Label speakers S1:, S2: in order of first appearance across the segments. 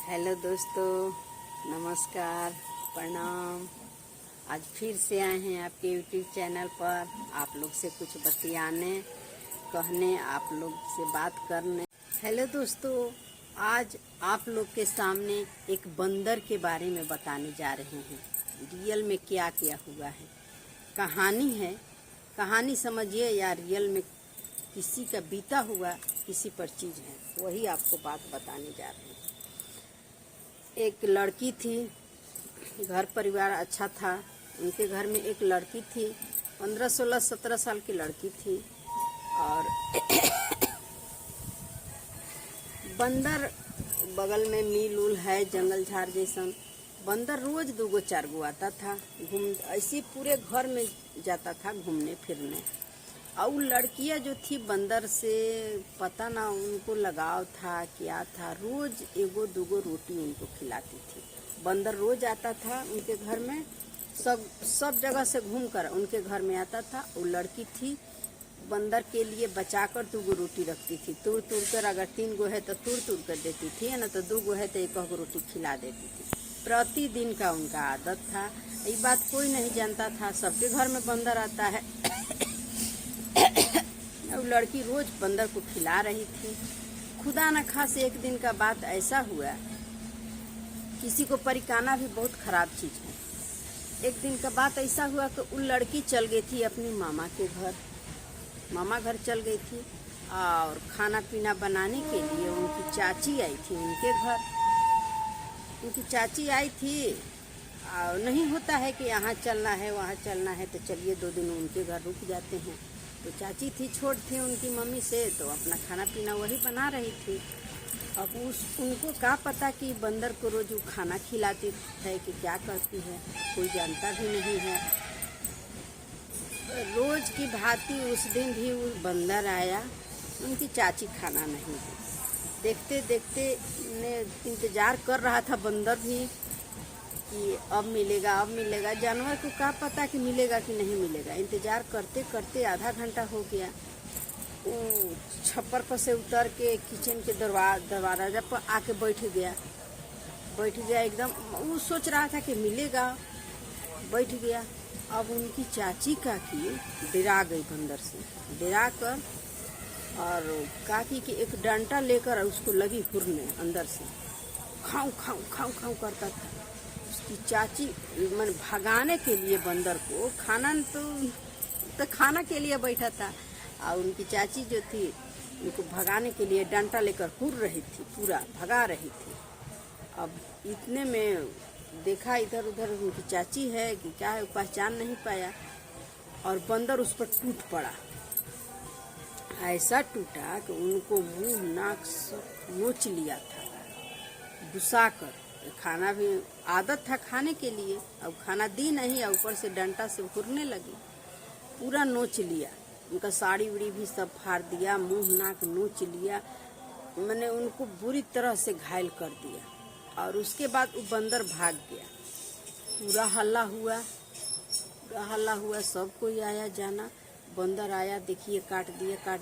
S1: Hello दोस्तों, नमस्कार, प्रणाम। आज फिर से आए हैं आपके यूट्यूब चैनल पर आप लोग से कुछ बतियाने कहने, आप लोग से बात करने। हेलो दोस्तों, आज आप लोग के सामने एक बंदर के बारे में बताने जा रहे हैं। रियल में क्या क्या हुआ है, कहानी है, कहानी समझिए या रियल में किसी का बीता हुआ किसी पर चीज़ है, वही आपको बात बताने जा रहे हैं। एक लड़की थी, घर परिवार अच्छा था। उनके घर में एक लड़की थी, 15, 16, 17 साल की लड़की थी। और बंदर बगल में मील उल है, जंगल झाड़ जैसन। बंदर रोज 2 4 गो आता था, घूम ऐसे पूरे घर में जाता था घूमने फिरने। और लड़कियां जो थी बंदर से पता ना उनको लगाव था क्या था, रोज 1 2 रोटी उनको खिलाती थी। बंदर रोज आता था उनके घर में, सब जगह से घूम कर उनके घर में आता था। वो लड़की थी, बंदर के लिए बचाकर 2 रोटी रखती थी, तुड़ कर। अगर 3 गो है तो तुड़ कर देती थी, है ना, तो 2 गो है तो 1 रोटी खिला देती थी। प्रतिदिन का उनका आदत था। ये बात कोई नहीं जानता था, सबके घर में बंदर आता है। लड़की रोज बंदर को खिला रही थी। खुदा न खास एक दिन का बात ऐसा हुआ, किसी को परिकाना भी बहुत खराब चीज है। एक दिन का बात ऐसा हुआ कि वो लड़की चल गई थी अपनी मामा के घर। मामा घर चल गई थी और खाना पीना बनाने के लिए उनकी चाची आई थी उनके घर। उनकी चाची आई थी और नहीं होता है कि यहाँ चलना है वहाँ चलना है, तो चलिए 2 दिन उनके घर रुक जाते हैं। तो चाची थी, छोट थी उनकी मम्मी से, तो अपना खाना पीना वही बना रही थी। अब उनको क्या पता कि बंदर को रोज खाना खिलाती है कि क्या करती है, कोई जानता भी नहीं है। रोज की भांति उस दिन भी वो बंदर आया, उनकी चाची खाना नहीं दी। देखते देखते ने इंतजार कर रहा था बंदर भी कि अब मिलेगा अब मिलेगा। जानवर को क्या पता कि मिलेगा कि नहीं मिलेगा। इंतजार करते करते आधा घंटा हो गया। वो छप्पर पर से उतर के किचन के दरवाजा पर आके बैठ गया एकदम। वो सोच रहा था कि मिलेगा, बैठ गया। अब उनकी चाची का की डरा गई बंदर से, डरा कर और काकी के एक डंटा लेकर उसको लगी हुरने अंदर से। खाऊं खाऊं खाऊं खाऊं करता था। उसकी चाची मन भगाने के लिए बंदर को, खाना तो खाना के लिए बैठा था, और उनकी चाची जो थी उनको भगाने के लिए डंटा लेकर हुर रही थी, पूरा भगा रही थी। अब इतने में देखा इधर उधर उनकी चाची है कि क्या है, पहचान नहीं पाया और बंदर उस पर टूट पड़ा। ऐसा टूटा कि उनको मुंह नाक सब नोच लिया था घुसा कर। खाना भी आदत था खाने के लिए, अब खाना दी नहीं, और ऊपर से डंटा से हुरने लगी, पूरा नोच लिया। उनका साड़ी उड़ी भी सब फाड़ दिया, मुंह नाक नोच लिया, मैंने उनको बुरी तरह से घायल कर दिया। और उसके बाद वो बंदर भाग गया। पूरा हल्ला हुआ, सब कोई आया जाना। बंदर आया, देखिए काट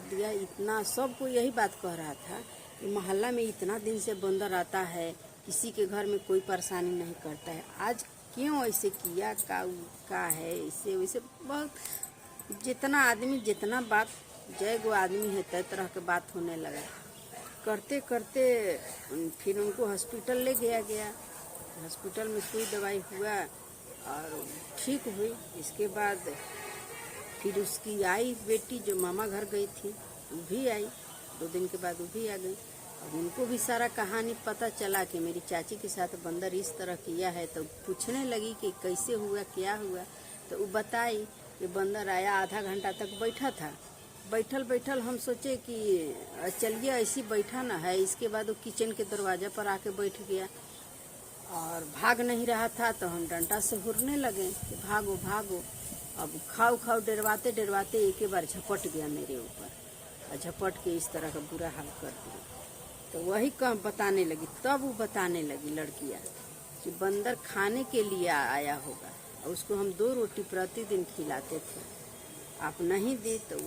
S1: दिया। इतना सबको यही बात कह रहा था कि मोहल्ला में इतना दिन से बंदर आता है, किसी के घर में कोई परेशानी नहीं करता है, आज क्यों ऐसे किया, का है ऐसे वैसे। बहुत जितना आदमी जितना बात, जय गो आदमी है तय तरह के बात होने लगा। करते करते फिर उनको हॉस्पिटल ले गया। हॉस्पिटल में सुई दवाई हुआ और ठीक हुई। इसके बाद फिर उसकी आई बेटी जो मामा घर गई थी, वो भी आई। 2 दिन के बाद वो भी आ गई। अब उनको भी सारा कहानी पता चला कि मेरी चाची के साथ बंदर इस तरह किया है। तो पूछने लगी कि कैसे हुआ, क्या हुआ। तो वो बताई कि बंदर आया, आधा घंटा तक बैठा था। बैठल हम सोचे कि चलिए ऐसी बैठा ना है। इसके बाद वो किचन के दरवाजे पर आके बैठ गया और भाग नहीं रहा था, तो हम डंडा से हुरने लगे कि भागो। अब खाओ डरवाते एक बार झपट गया मेरे ऊपर, और झपट के इस तरह का बुरा हाल कर दिया। तो वही कम बताने लगी, तब वो बताने लगी लड़कियां कि बंदर खाने के लिए आया होगा, और उसको हम 2 रोटी प्रतिदिन खिलाते थे, आप नहीं दी। तो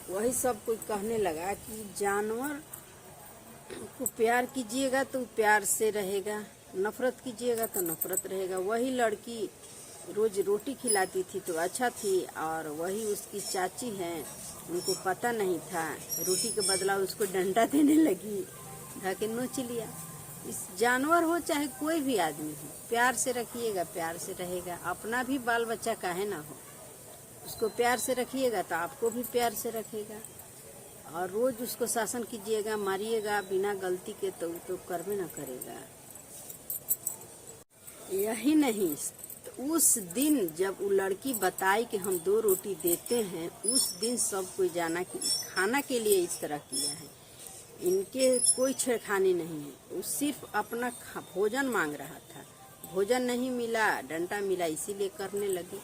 S1: वही सब कोई कहने लगा कि जानवर को प्यार कीजिएगा तो प्यार से रहेगा, नफरत कीजिएगा तो नफरत रहेगा। वही लड़की रोज रोटी खिलाती थी तो अच्छा थी, और वही उसकी चाची हैं, उनको पता नहीं था, रोटी के बदला उसको डंडा देने लगी, धाके नोच लिया। इस जानवर हो चाहे कोई भी आदमी हो, प्यार से रखिएगा, प्यार से रहेगा। अपना भी बाल बच्चा काहे ना हो, उसको प्यार से रखिएगा तो आपको भी प्यार से रखेगा। और रोज उसको शासन कीजिएगा, मारिएगा बिना गलती के तो करबे ना करेगा। यही नहीं, तो उस दिन जब वो लड़की बताई कि हम 2 रोटी देते हैं, उस दिन सब कोई जाना कि खाना के लिए इस तरह किया है। इनके कोई छेड़खानी नहीं है, वो सिर्फ अपना भोजन मांग रहा था, भोजन नहीं मिला, डंडा मिला, इसीलिए करने लगे।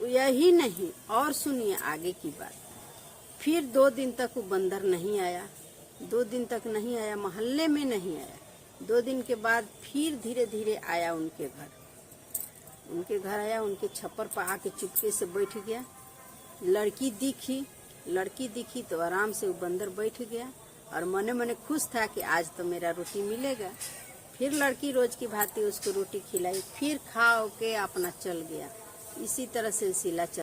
S1: यही नहीं, और सुनिए आगे की बात। फिर 2 दिन तक वो बंदर नहीं आया, 2 दिन तक नहीं आया, मोहल्ले में नहीं आया। 2 दिन के बाद फिर धीरे धीरे आया उनके घर आया, उनके छप्पर पर आके चुपके से बैठ गया। लड़की दिखी तो आराम से वो बंदर बैठ गया, और मने मने खुश था कि आज तो मेरा रोटी मिलेगा। फिर लड़की रोज की भांति उसको रोटी खिलाई, फिर खा के अपना चल गया। इसी तरह सिलसिला चल